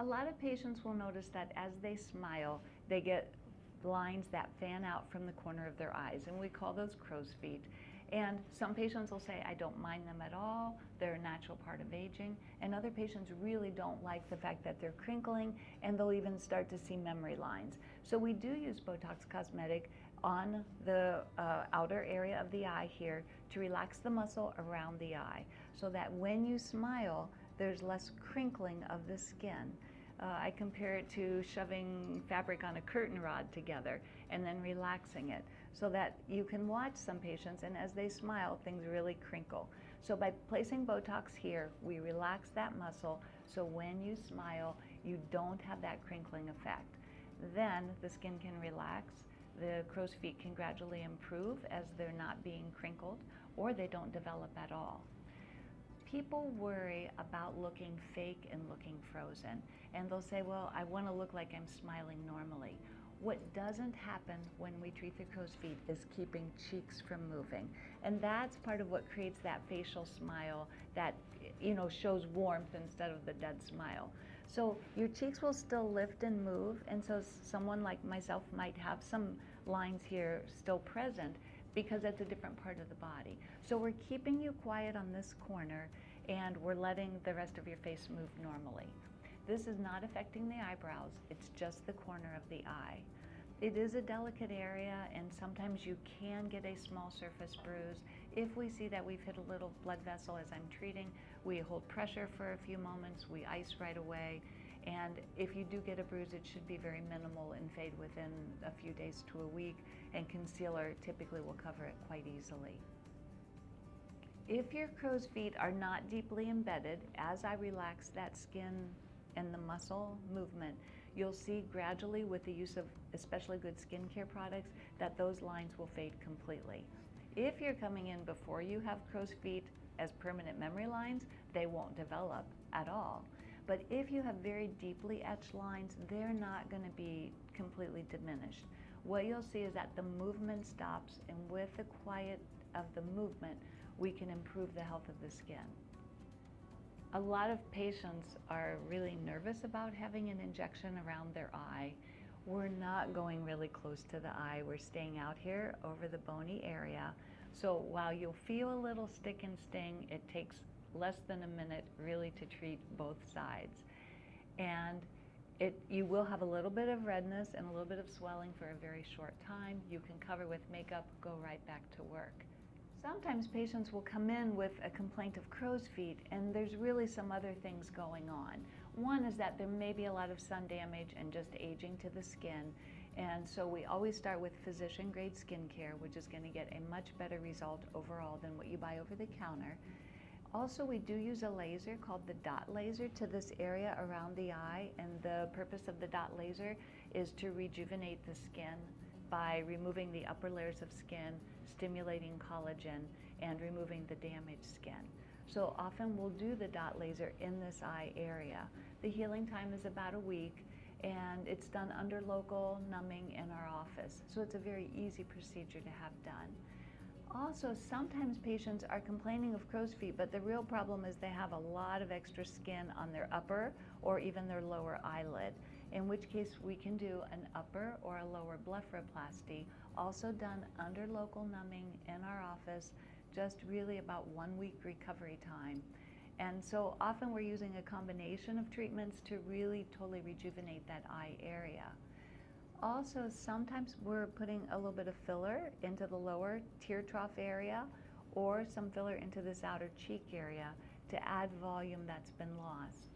A lot of patients will notice that as they smile, they get lines that fan out from the corner of their eyes, and we call those crow's feet. And some patients will say, I don't mind them at all, they're a natural part of aging, and other patients really don't like the fact that they're crinkling, and they'll even start to see memory lines. So we do use Botox cosmetic on the outer area of the eye here to relax the muscle around the eye, so that when you smile, there's less crinkling of the skin. I compare it to shoving fabric on a curtain rod together and then relaxing it, so that you can watch some patients, and as they smile, things really crinkle. So by placing Botox here, we relax that muscle, so when you smile, you don't have that crinkling effect. Then the skin can relax, the crow's feet can gradually improve as they're not being crinkled, or they don't develop at all. People worry about looking fake and looking frozen, and they'll say, well, I want to look like I'm smiling normally. What doesn't happen when we treat the crow's feet is keeping cheeks from moving, and that's part of what creates that facial smile that shows warmth instead of the dead smile. So your cheeks will still lift and move, and so someone like myself might have some lines here still present, because that's a different part of the body. So we're keeping you quiet on this corner, and we're letting the rest of your face move normally. This is not affecting the eyebrows, it's just the corner of the eye. It is a delicate area, and sometimes you can get a small surface bruise. If we see that we've hit a little blood vessel as I'm treating, we hold pressure for a few moments, we ice right away, and if you do get a bruise, it should be very minimal and fade within a few days to a week, and concealer typically will cover it quite easily. If your crow's feet are not deeply embedded, as I relax that skin and the muscle movement, you'll see gradually with the use of especially good skincare products that those lines will fade completely. If you're coming in before you have crow's feet as permanent memory lines, they won't develop at all. But if you have very deeply etched lines, they're not going to be completely diminished. What you'll see is that the movement stops, and with the quiet of the movement, we can improve the health of the skin. A lot of patients are really nervous about having an injection around their eye. We're not going really close to the eye. We're staying out here over the bony area. So while you'll feel a little stick and sting, it takes less than a minute really to treat both sides. And you will have a little bit of redness and a little bit of swelling for a very short time. You can cover with makeup, go right back to work. Sometimes patients will come in with a complaint of crow's feet, and there's really some other things going on. One is that there may be a lot of sun damage and just aging to the skin, and so we always start with physician grade skincare, which is going to get a much better result overall than what you buy over the counter. Also, we do use a laser called the dot laser to this area around the eye, and the purpose of the dot laser is to rejuvenate the skin by removing the upper layers of skin, stimulating collagen, and removing the damaged skin. So often we'll do the dot laser in this eye area. The healing time is about a week, and it's done under local numbing in our office. So it's a very easy procedure to have done. Also, sometimes patients are complaining of crow's feet, but the real problem is they have a lot of extra skin on their upper or even their lower eyelid, in which case we can do an upper or a lower blepharoplasty, also done under local numbing in our office, just really about 1 week recovery time. And so often we're using a combination of treatments to really totally rejuvenate that eye area. Also, sometimes we're putting a little bit of filler into the lower tear trough area, or some filler into this outer cheek area to add volume that's been lost.